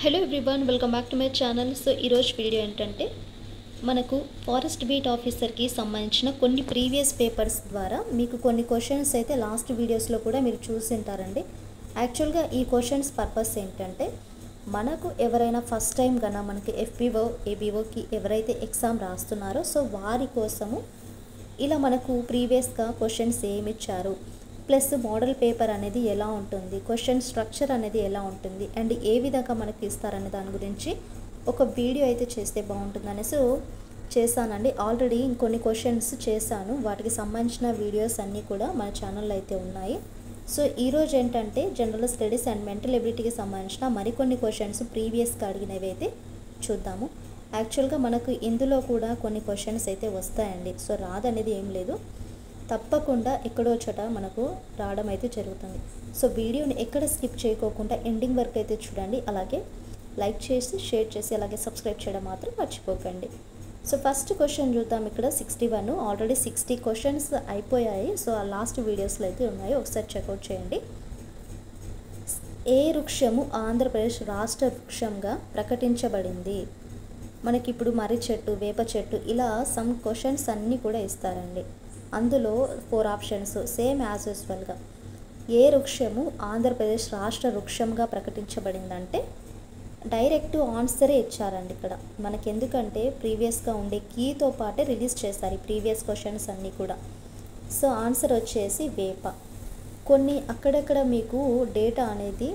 Hello everyone, welcome back to my channel. So ఈరోజు video ఏంటంటే మనకు ఫారెస్ట్ బీట్ ఆఫీసర్కి సంబంధించిన కొన్ని ప్రీవియస్ పేపర్స్ ద్వారా మీకు కొన్ని క్వశ్చన్స్ అయితే లాస్ట్ వీడియోస్లో కూడా మీరు చూసి ఉంటారండి. యాక్చువల్గా ఈ క్వశ్చన్స్ పర్పస్ ఏంటంటే మనకు ఎవరైనా ఫస్ట్ టైం కన్నా మనకి ఎఫ్బీఓ ఏబీఓకి ఎవరైతే ఎగ్జామ్ రాస్తున్నారో సో వారి కోసము ఇలా మనకు ప్రీవియస్గా క్వశ్చన్స్ ఏమి ఇచ్చారు, ప్లస్ మోడల్ పేపర్ అనేది ఎలా ఉంటుంది, క్వశ్చన్ స్ట్రక్చర్ అనేది ఎలా ఉంటుంది అండ్ ఏ విధంగా మనకి ఇస్తారనే దాని గురించి ఒక వీడియో అయితే చేస్తే బాగుంటుందనేసి చేశానండి. ఆల్రెడీ ఇంకొన్ని క్వశ్చన్స్ చేశాను, వాటికి సంబంధించిన వీడియోస్ అన్నీ కూడా మన ఛానల్లో అయితే ఉన్నాయి. సో ఈరోజు ఏంటంటే జనరల్ స్టడీస్ అండ్ మెంటల్ ఎబిలిటీకి సంబంధించిన మరికొన్ని క్వశ్చన్స్ ప్రీవియస్గా అడిగినవి అయితే చూద్దాము. యాక్చువల్గా మనకు ఇందులో కూడా కొన్ని క్వశ్చన్స్ అయితే వస్తాయండి. సో రాదనేది ఏం లేదు, తప్పకుండా ఎక్కడో చోట మనకు రావడం అయితే జరుగుతుంది. సో వీడియోని ఎక్కడ స్కిప్ చేయకోకుండా ఎండింగ్ వరకు అయితే చూడండి. అలాగే లైక్ చేసి షేర్ చేసి అలాగే సబ్స్క్రైబ్ చేయడం మాత్రం మర్చిపోకండి. సో ఫస్ట్ క్వశ్చన్ చూద్దాం. ఇక్కడ 61 ఆల్రెడీ 60 క్వశ్చన్స్ అయిపోయాయి. సో ఆ లాస్ట్ వీడియోస్లో అయితే ఉన్నాయి, ఒకసారి చెక్అవుట్ చేయండి. ఏ వృక్షము ఆంధ్రప్రదేశ్ రాష్ట్ర వృక్షంగా ప్రకటించబడింది? మనకి ఇప్పుడు మర్రి చెట్టు, వేప చెట్టు ఇలా సమ్ క్వశ్చన్స్ అన్నీ కూడా ఇస్తారండి. అందులో 4 ఆప్షన్స్ సేమ్ యాజ్ యూజువల్గా. ఏ వృక్షము ఆంధ్రప్రదేశ్ రాష్ట్ర వృక్షంగా ప్రకటించబడిందంటే డైరెక్ట్ ఆన్సరే ఇచ్చారండి ఇక్కడ మనకి. ఎందుకంటే ప్రీవియస్గా ఉండే కీతో పాటే రిలీజ్ చేస్తారు ఈ ప్రీవియస్ క్వశ్చన్స్ అన్నీ కూడా. సో ఆన్సర్ వచ్చేసి వేప. కొన్ని అక్కడక్కడ మీకు డేటా అనేది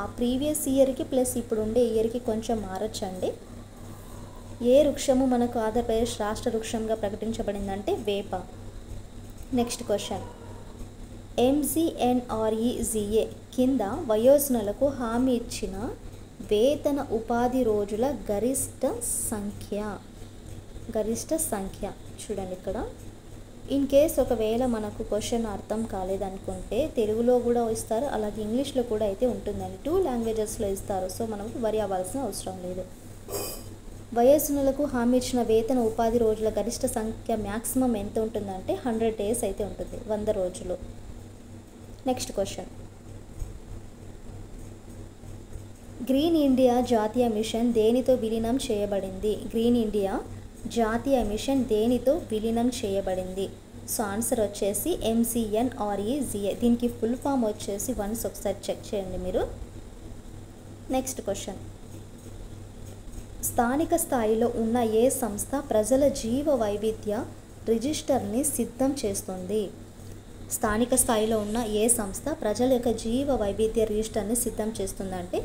ఆ ప్రీవియస్ ఇయర్కి ప్లస్ ఇప్పుడు ఉండే ఇయర్కి కొంచెం మారచ్చండి. ఏ వృక్షము మనకు ఆంధ్రప్రదేశ్ రాష్ట్ర వృక్షంగా ప్రకటించబడిందంటే వేప. నెక్స్ట్ క్వశ్చన్, ఎంజీఎన్ఆర్ఈజీఏ కింద వయోజనులకు హామీ ఇచ్చిన వేతన ఉపాధి రోజుల గరిష్ట సంఖ్య చూడండి ఇక్కడ. ఇన్ కేస్ ఒకవేళ మనకు క్వశ్చన్ అర్థం కాలేదనుకుంటే తెలుగులో కూడా ఇస్తారు, అలాగే ఇంగ్లీష్లో కూడా అయితే ఉంటుందండి. 2 లాంగ్వేజెస్లో ఇస్తారు. సో మనం వరి అవ్వాల్సిన అవసరం లేదు. వయోజనులకు హామీ ఇచ్చిన వేతన ఉపాధి రోజుల గరిష్ట సంఖ్య మ్యాక్సిమం ఎంత ఉంటుందంటే 100 days అయితే ఉంటుంది, 100 రోజులు. నెక్స్ట్ క్వశ్చన్, గ్రీన్ ఇండియా జాతీయ మిషన్ దేనితో విలీనం చేయబడింది? గ్రీన్ ఇండియా జాతీయ మిషన్ దేనితో విలీనం చేయబడింది? సో ఆన్సర్ వచ్చేసి ఎంజీఎన్ఆర్ఈజీఏ. దీనికి ఫుల్ ఫామ్ వచ్చేసి వన్స్ ఒకసారి చెక్ చేయండి మీరు. నెక్స్ట్ క్వశ్చన్, స్థానిక స్థాయిలో ఉన్న ఏ సంస్థ ప్రజల జీవ వైవిధ్య రిజిస్టర్ని సిద్ధం చేస్తుంది? స్థానిక స్థాయిలో ఉన్న ఏ సంస్థ ప్రజల యొక్క జీవ వైవిధ్య రిజిస్టర్ని సిద్ధం చేస్తుందంటే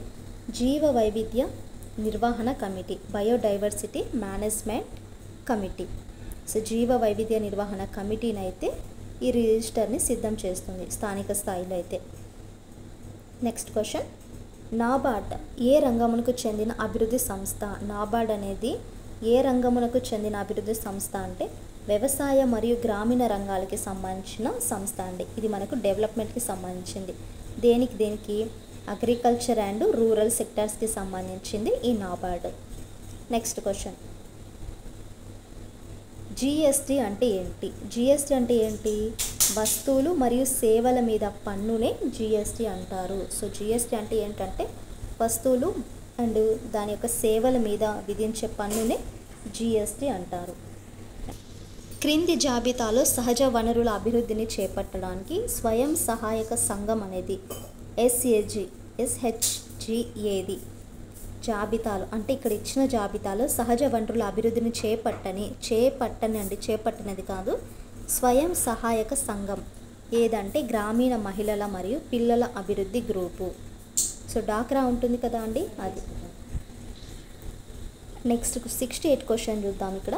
జీవ వైవిధ్య నిర్వహణ committee, biodiversity management committee. So జీవ వైవిధ్య నిర్వహణ కమిటీని అయితే ఈ రిజిస్టర్ని సిద్ధం చేస్తుంది స్థానిక స్థాయిలో అయితే. నెక్స్ట్ క్వశ్చన్, నాబార్డ్ ఏ రంగమునకు చెందిన అభివృద్ధి సంస్థ? నాబార్డ్ అనేది ఏ రంగమునకు చెందిన అభివృద్ధి సంస్థ అంటే వ్యవసాయ మరియు గ్రామీణ రంగాలకి సంబంధించిన సంస్థ అండి. ఇది మనకు డెవలప్మెంట్కి సంబంధించింది. దేనికి అగ్రికల్చర్ అండ్ రూరల్ సెక్టార్స్కి సంబంధించింది ఈ నాబార్డ్. నెక్స్ట్ క్వశ్చన్, జిఎస్టీ అంటే ఏంటి? జిఎస్టీ అంటే ఏంటి? వస్తువులు మరియు సేవల మీద పన్నునే జిఎస్టీ అంటారు. సో జిఎస్టీ అంటే ఏంటంటే వస్తువులు అండ్ దాని యొక్క సేవల మీద విధించే పన్నునే జిఎస్టీ అంటారు. క్రింది జాబితాలో సహజ వనరుల అభివృద్ధిని చేపట్టడానికి స్వయం సహాయక సంఘం అనేది SHGAది జాబితాలు అంటే ఇక్కడ ఇచ్చిన జాబితాలో సహజ వనరుల అభివృద్ధిని చేపట్టనది కాదు, స్వయం సహాయక సంఘం ఏదంటే గ్రామీణ మహిళల మరియు పిల్లల అభివృద్ధి గ్రూపు. సో డాక్రా ఉంటుంది కదా అండి, అది. నెక్స్ట్ 68 క్వశ్చన్ చూద్దాం. ఇక్కడ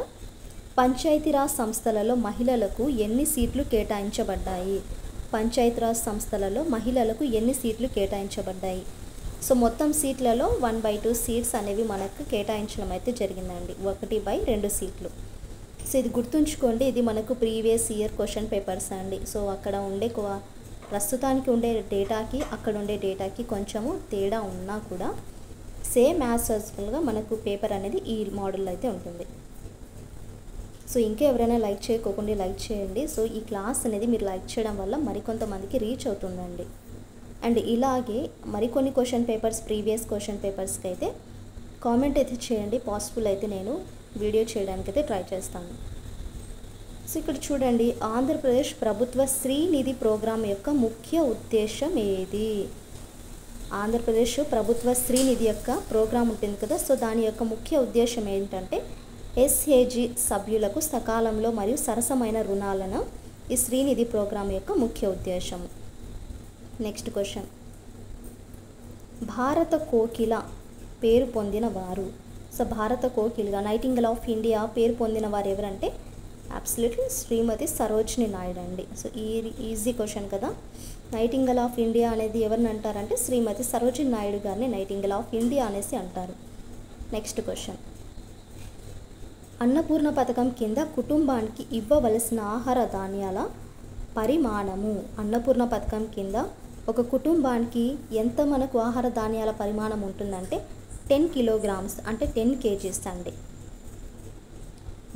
పంచాయతీరాజ్ సంస్థలలో మహిళలకు ఎన్ని సీట్లు కేటాయించబడ్డాయి? పంచాయతీరాజ్ సంస్థలలో మహిళలకు ఎన్ని సీట్లు కేటాయించబడ్డాయి? సో మొత్తం సీట్లలో 1/2 సీట్స్ అనేవి మనకు కేటాయించడం అయితే జరిగిందండి, 1/2 సీట్లు. సో ఇది గుర్తుంచుకోండి, ఇది మనకు ప్రీవియస్ ఇయర్ క్వశ్చన్ పేపర్స్ అండి. సో అక్కడ ఉండే ప్రస్తుతానికి ఉండే డేటాకి అక్కడ ఉండే డేటాకి కొంచెము తేడా ఉన్నా కూడా సేమ్ యాజ్ యూజువల్గా మనకు పేపర్ అనేది ఈ మోడల్ అయితే ఉంటుంది. సో ఇంకా ఎవరైనా లైక్ చేయకోకుండా లైక్ చేయండి. సో ఈ క్లాస్ అనేది మీరు లైక్ చేయడం వల్ల మరికొంతమందికి రీచ్ అవుతుందండి. అండ్ ఇలాగే మరికొన్ని క్వశ్చన్ పేపర్స్ ప్రీవియస్ క్వశ్చన్ పేపర్స్కి అయితే కామెంట్ అయితే చేయండి. పాసిబుల్ అయితే నేను వీడియో చేయడానికి అయితే ట్రై చేస్తాను. సో ఇక్కడ చూడండి, ఆంధ్రప్రదేశ్ ప్రభుత్వ శ్రీనిధి ప్రోగ్రాం యొక్క ముఖ్య ఉద్దేశం ఏది? ఆంధ్రప్రదేశ్ ప్రభుత్వ శ్రీనిధి యొక్క ప్రోగ్రాం ఉంటుంది కదా, సో దాని యొక్క ముఖ్య ఉద్దేశం ఏంటంటే ఎస్ఏజీ సభ్యులకు సకాలంలో మరియు సరసమైన రుణాలను ఈ శ్రీనిధి ప్రోగ్రాం యొక్క ముఖ్య ఉద్దేశం. నెక్స్ట్ క్వశ్చన్, భారత కోకిల పేరు పొందిన వారు. సో భారత కోకిలగా నైటింగల్ ఆఫ్ ఇండియా పేరు పొందిన వారు ఎవరంటే అబ్సల్యూట్లీ శ్రీమతి సరోజిని నాయుడు అండి. సో ఈజీ క్వశ్చన్ కదా. నైటింగల్ ఆఫ్ ఇండియా అనేది ఎవరిని అంటారంటే శ్రీమతి సరోజిని నాయుడు గారిని నైటింగల్ ఆఫ్ ఇండియా అనేసి అంటారు. నెక్స్ట్ క్వశ్చన్, అన్నపూర్ణ పథకం కింద కుటుంబానికి ఇవ్వవలసిన ఆహార ధాన్యాల పరిమాణము. అన్నపూర్ణ పథకం కింద ఒక కుటుంబానికి ఎంత మనకు ఆహార ధాన్యాల పరిమాణం ఉంటుందంటే 10 కిలోగ్రామ్స్ అంటే 10 kgs అండి.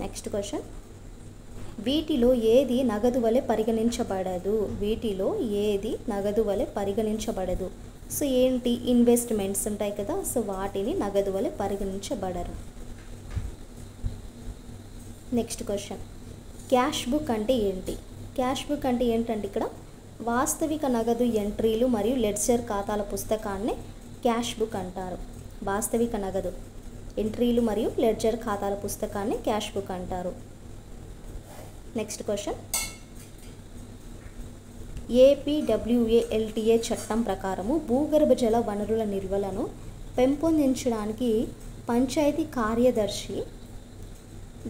నెక్స్ట్ క్వశ్చన్, వీటిలో ఏది నగదు వలె పరిగణించబడదు? వీటిలో ఏది నగదు వలె పరిగణించబడదు? సో ఏంటి? ఇన్వెస్ట్మెంట్స్ ఉంటాయి కదా, సో వాటిని నగదు వలె పరిగణించబడరు. నెక్స్ట్ క్వశ్చన్, క్యాష్ బుక్ అంటే ఏంటి? క్యాష్ బుక్ అంటే ఏంటంటే ఇక్కడ వాస్తవిక నగదు ఎంట్రీలు మరియు లెడ్జర్ ఖాతాల పుస్తకాన్ని క్యాష్ బుక్ అంటారు. వాస్తవిక నగదు ఎంట్రీలు మరియు లెడ్జర్ ఖాతాల పుస్తకాన్ని క్యాష్ బుక్ అంటారు. నెక్స్ట్ క్వశ్చన్, ఏపీడబ్ల్యూఏఎల్టీఏ చట్టం ప్రకారము భూగర్భ జల వనరుల నిల్వలను పెంపొందించడానికి పంచాయతీ కార్యదర్శి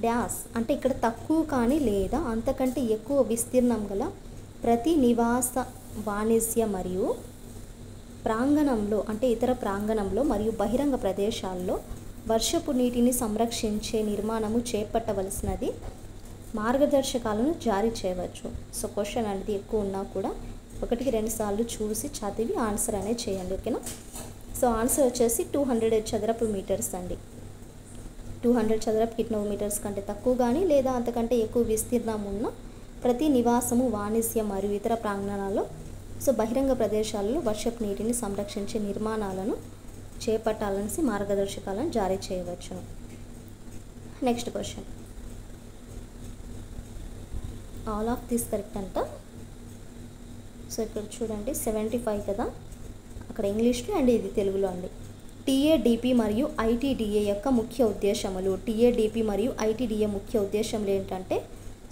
డ్యాస్ అంటే ఇక్కడ తక్కువ కానీ లేదా అంతకంటే ఎక్కువ విస్తీర్ణం గల ప్రతి నివాస వాణిజ్య మరియు ప్రాంగణంలో అంటే ఇతర ప్రాంగణంలో మరియు బహిరంగ ప్రదేశాల్లో వర్షపు నీటిని సంరక్షించే నిర్మాణము చేపట్టవలసినది మార్గదర్శకాలను జారీ చేయవచ్చు. సో క్వశ్చన్ అనేది ఎక్కువ ఉన్నా కూడా 1-2 సార్లు చూసి చదివి ఆన్సర్ అనేది చేయండి, ఓకేనా. సో ఆన్సర్ వచ్చేసి 200 చదరపు మీటర్స్ అండి. 200 చదరపు కిలోమీటర్స్ కంటే తక్కువ కానీ లేదా అంతకంటే ఎక్కువ విస్తీర్ణం ఉన్న ప్రతి నివాసము వాణిజ్య మరియు ఇతర ప్రాంగణాల్లో సో బహిరంగ ప్రదేశాలలో వర్షపు నీటిని సంరక్షించే నిర్మాణాలను చేపట్టాలనేసి మార్గదర్శకాలను జారీ చేయవచ్చును. Next question, all of this correct అంట. సో ఇక్కడ చూడండి 75 కదా, అక్కడ ఇంగ్లీష్లో అండ్ ఇది తెలుగులో అండి. టీఏడిపి మరియు ఐటీడీఏ యొక్క ముఖ్య ఉద్దేశములు. టీఏడిపి మరియు ఐటీడీఏ ముఖ్య ఉద్దేశములు ఏంటంటే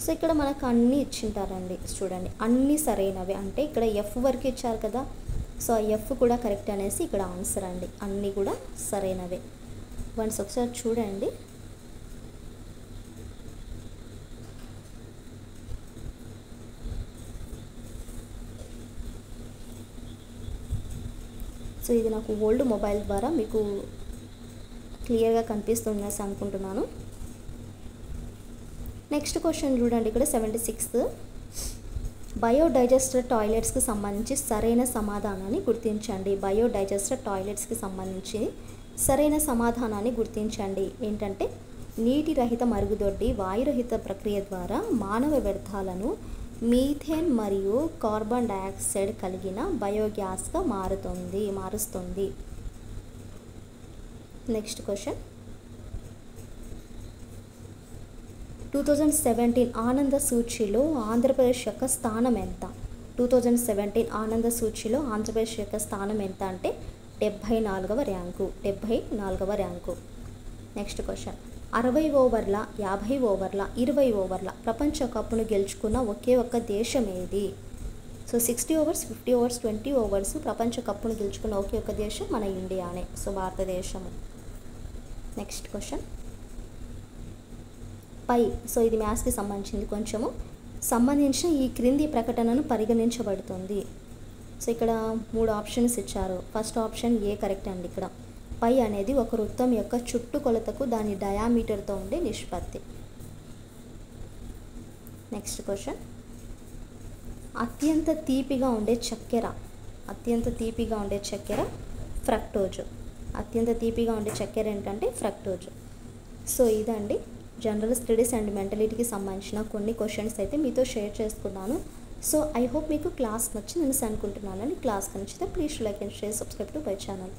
సో ఇక్కడ మనకు అన్నీ ఇచ్చింటారండి. చూడండి అన్నీ సరైనవే అంటే ఇక్కడ ఎఫ్ వరకు ఇచ్చారు కదా, సో ఎఫ్ కూడా కరెక్ట్ అనేసి ఇక్కడ ఆన్సర్ అండి. అన్నీ కూడా సరైనవే. వన్స్ ఒకసారి చూడండి. సో ఇది నాకు ఓల్డ్ మొబైల్ ద్వారా మీకు క్లియర్గా కనిపిస్తుందని అనుకుంటున్నాను. నెక్స్ట్ క్వశ్చన్ చూడండి, ఇక్కడ 76 బయోడైజెస్టర్ టాయిలెట్స్కి సంబంధించి సరైన సమాధానాన్ని గుర్తించండి. బయోడైజెస్టర్ టాయిలెట్స్కి సంబంధించి సరైన సమాధానాన్ని గుర్తించండి. ఏంటంటే నీటి రహిత మరుగుదొడ్డి వాయురహిత ప్రక్రియ ద్వారా మానవ వ్యర్థాలను మీథేన్ మరియు కార్బన్ డయాక్సైడ్ కలిగిన బయోగ్యాస్గా మారుస్తుంది. నెక్స్ట్ క్వశ్చన్, 2017 ఆనంద సూచీలో ఆంధ్రప్రదేశ్ యొక్క స్థానం ఎంత? 2017 ఆనంద సూచీలో ఆంధ్రప్రదేశ్ యొక్క స్థానం ఎంత అంటే 74వ ర్యాంకు. 74వ ర్యాంకు. నెక్స్ట్ క్వశ్చన్, 60 ఓవర్ల 50 ఓవర్ల 20 ఓవర్ల ప్రపంచ కప్ను గెలుచుకున్న ఒకే ఒక్క దేశం ఏది? సో 60 ఓవర్స్ 50 ఓవర్స్ 20 ఓవర్స్ ప్రపంచ కప్ను గెలుచుకున్న ఒకే ఒక్క దేశం మన ఇండియానే, సో భారతదేశము. నెక్స్ట్ క్వశ్చన్, పై సో ఇది మ్యాథ్స్కి సంబంధించింది కొంచెము సంబంధించిన ఈ క్రింది ప్రకటనను పరిగణించబడుతుంది. సో ఇక్కడ 3 ఆప్షన్స్ ఇచ్చారు. ఫస్ట్ ఆప్షన్ ఏ కరెక్ట్ అండి. ఇక్కడ పై అనేది ఒక వృత్తం యొక్క చుట్టుకొలతకు దాని డయామీటర్తో ఉండే నిష్పత్తి. నెక్స్ట్ క్వశ్చన్, అత్యంత తీపిగా ఉండే చక్కెర ఫ్రక్టోజ్. అత్యంత తీపిగా ఉండే చక్కెర ఏంటంటే ఫ్రక్టోజ్. సో ఇదండి జనరల్ స్టడీస్ అండ్ మెంటలిటీకి సంబంధించిన కొన్ని క్వశ్చన్స్ అయితే మీతో షేర్ చేసుకున్నాను. సో ఐ హోప్ మీకు క్లాస్ నచ్చిందని అనుకుంటున్నానని. క్లాస్ నచ్చితే please like and share, subscribe to my channel.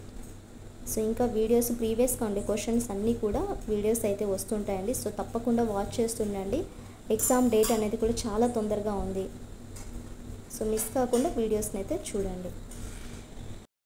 So ఇంకా వీడియోస్ ప్రీవియస్గా ఉండే క్వశ్చన్స్ అన్నీ కూడా వీడియోస్ అయితే వస్తుంటాయండి. సో తప్పకుండా వాచ్ చేస్తుండండి. ఎగ్జామ్ డేట్ అనేది కూడా చాలా తొందరగా ఉంది. సో మిస్ కాకుండా వీడియోస్ని అయితే చూడండి.